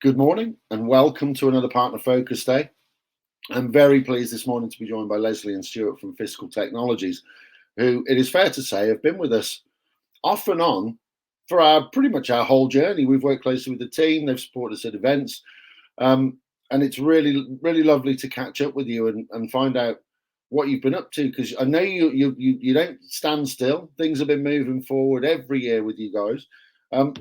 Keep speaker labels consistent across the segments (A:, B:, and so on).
A: Good morning and welcome to another Partner Focus Day. I'm very pleased this morning to be joined by Leslie and Stuart from Fiscal Technologies, who, it is fair to say, have been with us off and on for pretty much our whole journey. We've worked closely with the team, they've supported us at events, and it's really lovely to catch up with you and find out what you've been up to, because I know you don't stand still. Things have been moving forward every year with you guys.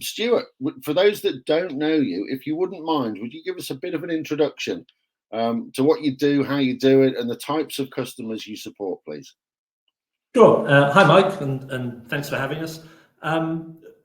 A: Stuart, for those that don't know you, if you wouldn't mind, would you give us a bit of an introduction to what you do, how you do it, and the types of customers you support, please?
B: Sure. Hi, Mike, and thanks for having us.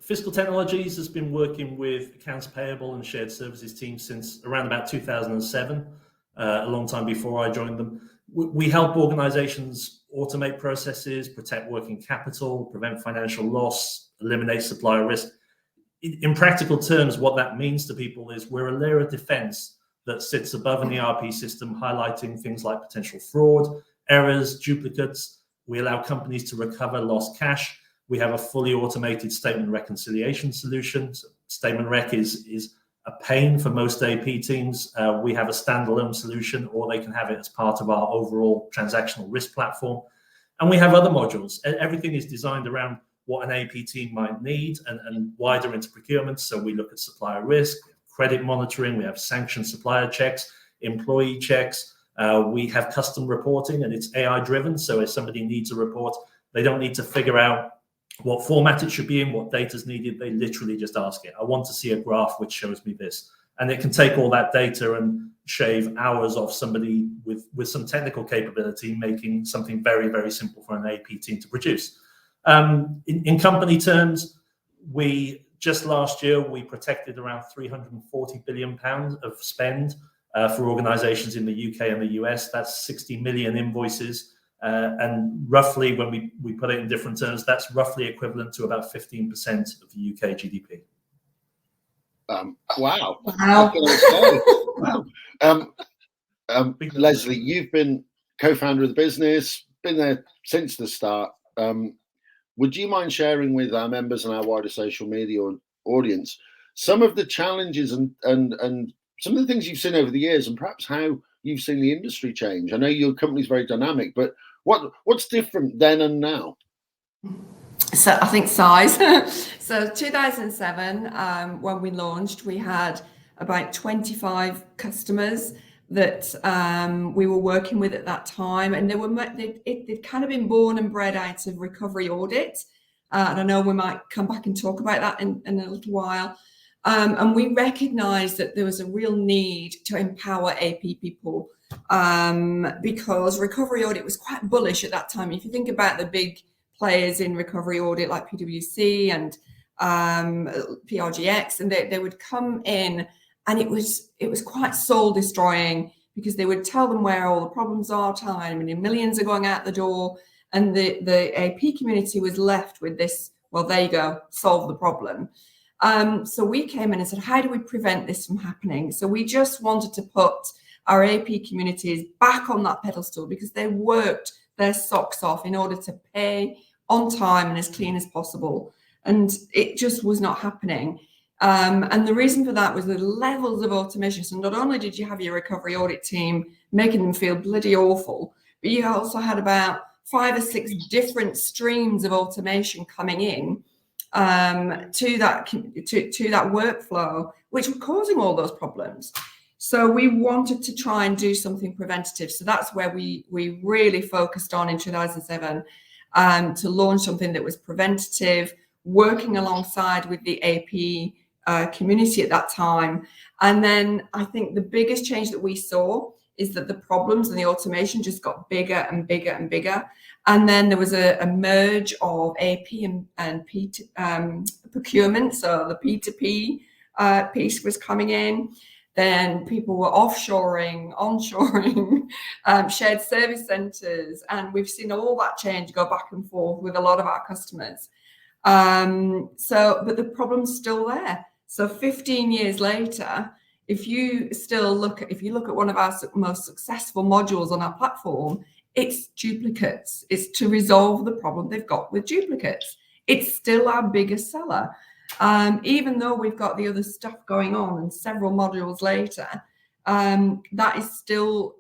B: Fiscal Technologies has been working with accounts payable and shared services teams since around about 2007, a long time before I joined them. We help organizations automate processes, protect working capital, prevent financial loss, eliminate supplier risk. In practical terms, what that means to people is we're a layer of defense that sits above an ERP system, highlighting things like potential fraud, errors, duplicates. We allow companies to recover lost cash. We have a fully automated statement reconciliation solution. So statement rec is a pain for most AP teams. We have a standalone solution, or they can have it as part of our overall transactional risk platform. And we have other modules. Everything is designed around what an AP team might need and wider into procurement. So we look at supplier risk, credit monitoring, we have sanctioned supplier checks, employee checks, we have custom reporting, and it's AI driven. So if somebody needs a report, they don't need to figure out what format it should be in, what data is needed. They literally just ask it. I want to see a graph which shows me this. And it can take all that data and shave hours off somebody with some technical capability, making something very simple for an AP team to produce. In company terms, just last year, we protected around £340 billion of spend for organizations in the UK and the US. That's 60 million invoices. And roughly, when we put it in different terms, that's roughly equivalent to about 15% of the UK GDP.
A: Wow. Leslie, you've been co-founder of the business, been there since the start. Would you mind sharing with our members and our wider social media audience some of the challenges and some of the things you've seen over the years, and perhaps how you've seen the industry change? I know your company's very dynamic, but what's different then and now?
C: So I think size. So 2007, when we launched, we had about 25 customers that we were working with at that time, and they'd kind of been born and bred out of recovery audit. And I know we might come back and talk about that in a little while. And we recognized that there was a real need to empower AP people because recovery audit was quite bullish at that time. If you think about the big players in recovery audit like PwC and PRGX, and they would come in, and it was quite soul destroying, because they would tell them where all the problems are, millions are going out the door, and the AP community was left with this, well, there you go, solve the problem. So we came in and said, how do we prevent this from happening? So we just wanted to put our AP communities back on that pedestal, because they worked their socks off in order to pay on time and as clean as possible. And it just was not happening. And the reason for that was the levels of automation. So not only did you have your recovery audit team making them feel bloody awful, but you also had about 5 or 6 different streams of automation coming in to that workflow, which were causing all those problems. So we wanted to try and do something preventative. So that's where we really focused on in 2007 to launch something that was preventative, working alongside with the AP community at that time. And then I think the biggest change that we saw is that the problems and the automation just got bigger and bigger and bigger. And then there was a merge of AP and procurement. So the P2P piece was coming in. Then people were offshoring, onshoring, shared service centers. And we've seen all that change go back and forth with a lot of our customers. But the problem's still there. So 15 years later, if you look at one of our most successful modules on our platform, it's duplicates. It's to resolve the problem they've got with duplicates. It's still our biggest seller. Even though we've got the other stuff going on and several modules later, that is still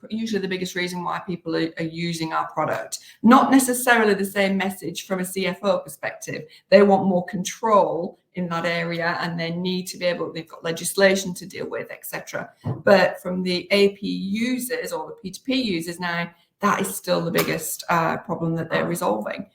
C: usually the biggest reason why people are using our product. Not necessarily the same message from a CFO perspective. They want more control in that area, and they need to be able, they've got legislation to deal with, etc. But from the AP users or the P2P users now, that is still the biggest problem that they're resolving.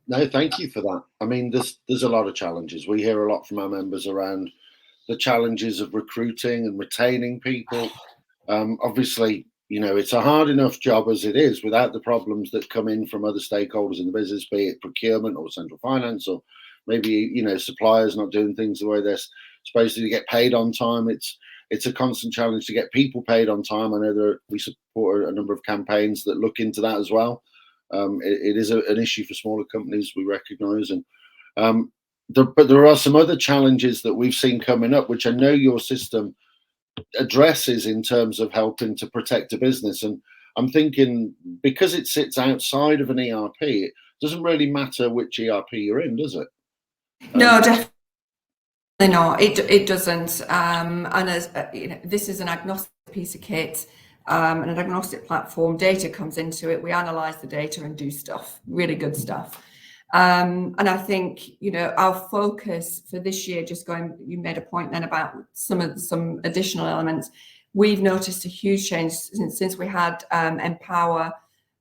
A: No, thank you for that. I mean, there's a lot of challenges. We hear a lot from our members around the challenges of recruiting and retaining people. Obviously, it's a hard enough job as it is without the problems that come in from other stakeholders in the business, be it procurement or central finance, or maybe, suppliers not doing things the way they're supposed to get paid on time. It's a constant challenge to get people paid on time. I know we support a number of campaigns that look into that as well. It is an issue for smaller companies, we recognise, and but there are some other challenges that we've seen coming up, which I know your system addresses in terms of helping to protect a business. And I'm thinking, because it sits outside of an ERP, it doesn't really matter which ERP you're in, does it?
C: No, definitely not. It doesn't. And as this is an agnostic piece of kit, an agnostic platform. Data comes into it. We analyze the data and do stuff, really good stuff. And I think, our focus for this year, you made a point then about some additional elements. We've noticed a huge change since we had Empower,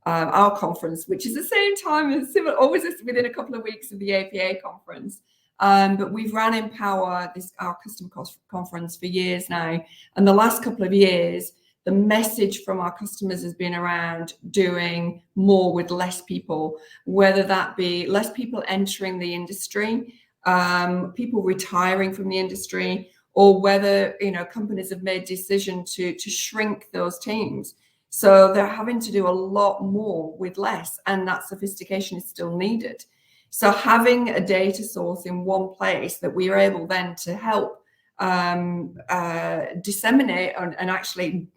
C: our conference, which is the same time as always within a couple of weeks of the APA conference. But we've ran Empower, our customer conference, for years now. And the last couple of years, the message from our customers has been around doing more with less people, whether that be less people entering the industry, people retiring from the industry, or whether companies have made decision to shrink those teams. So they're having to do a lot more with less, and that sophistication is still needed. So having a data source in one place that we are able then to help disseminate and actually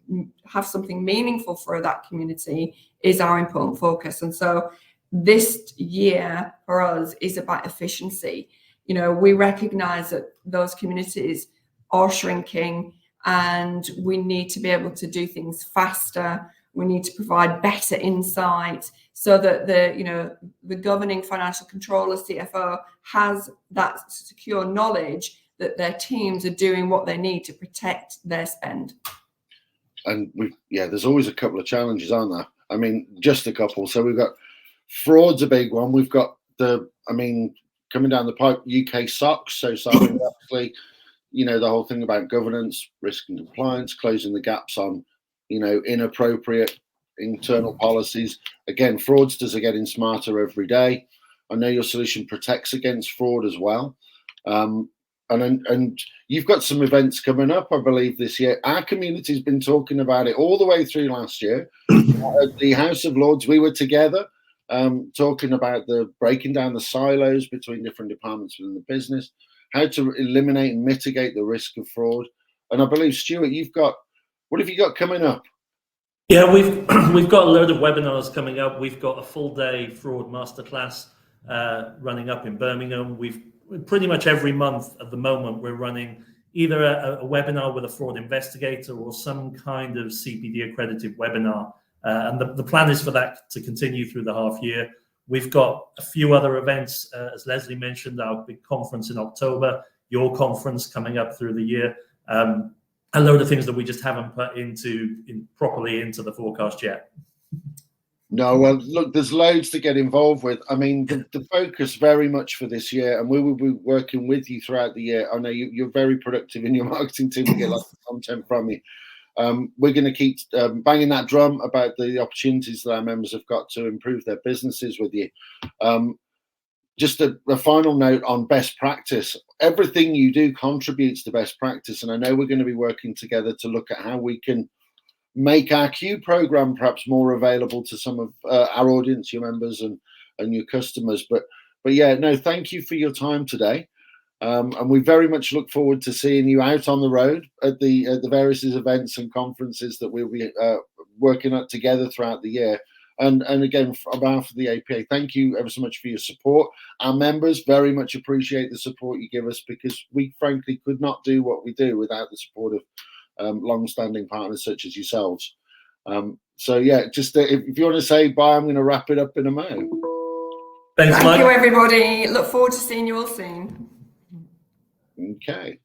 C: have something meaningful for that community is our important focus. And so this year for us is about efficiency. We recognize that those communities are shrinking, and we need to be able to do things faster. We need to provide better insight so that the governing financial controller, CFO, has that secure knowledge that their teams are doing what they need to protect their spend.
A: And there's always a couple of challenges, aren't there? I mean, just a couple. So we've got fraud's a big one. We've got coming down the pipe, UK SOX. So obviously, the whole thing about governance, risk and compliance, closing the gaps on, inappropriate internal policies. Again, fraudsters are getting smarter every day. I know your solution protects against fraud as well. And you've got some events coming up, I believe, this year. Our community's been talking about it all the way through last year. At the House of Lords, we were together talking about breaking down the silos between different departments within the business, how to eliminate and mitigate the risk of fraud. And I believe, Stuart, what have you got coming up?
B: Yeah, we've got a load of webinars coming up. We've got a full day fraud masterclass running up in Birmingham. Pretty much every month at the moment, we're running either a webinar with a fraud investigator or some kind of CPD accredited webinar. And the plan is for that to continue through the half year. We've got a few other events, as Leslie mentioned, our big conference in October, your conference coming up through the year. A load of things that we just haven't put properly into the forecast yet.
A: No, well, look, there's loads to get involved with. I mean, the focus very much for this year, and we will be working with you throughout the year. I know you're very productive in your marketing team to get lots of content from you. We're going to keep banging that drum about the opportunities that our members have got to improve their businesses with you. Just a final note on best practice. Everything you do contributes to best practice, and I know we're going to be working together to look at how we can make our Q program perhaps more available to some of our audience, your members and your customers. But yeah, no, thank you for your time today. And we very much look forward to seeing you out on the road at the various events and conferences that we'll be working at together throughout the year. And again, on behalf of the APA, thank you ever so much for your support. Our members very much appreciate the support you give us, because we frankly could not do what we do without the support of long-standing partners such as yourselves. So yeah, just if you want to say bye, I'm going to wrap it up in a moment.
B: Thanks, Mike.
C: Thank you, everybody. Look forward to seeing you all soon.
A: Okay.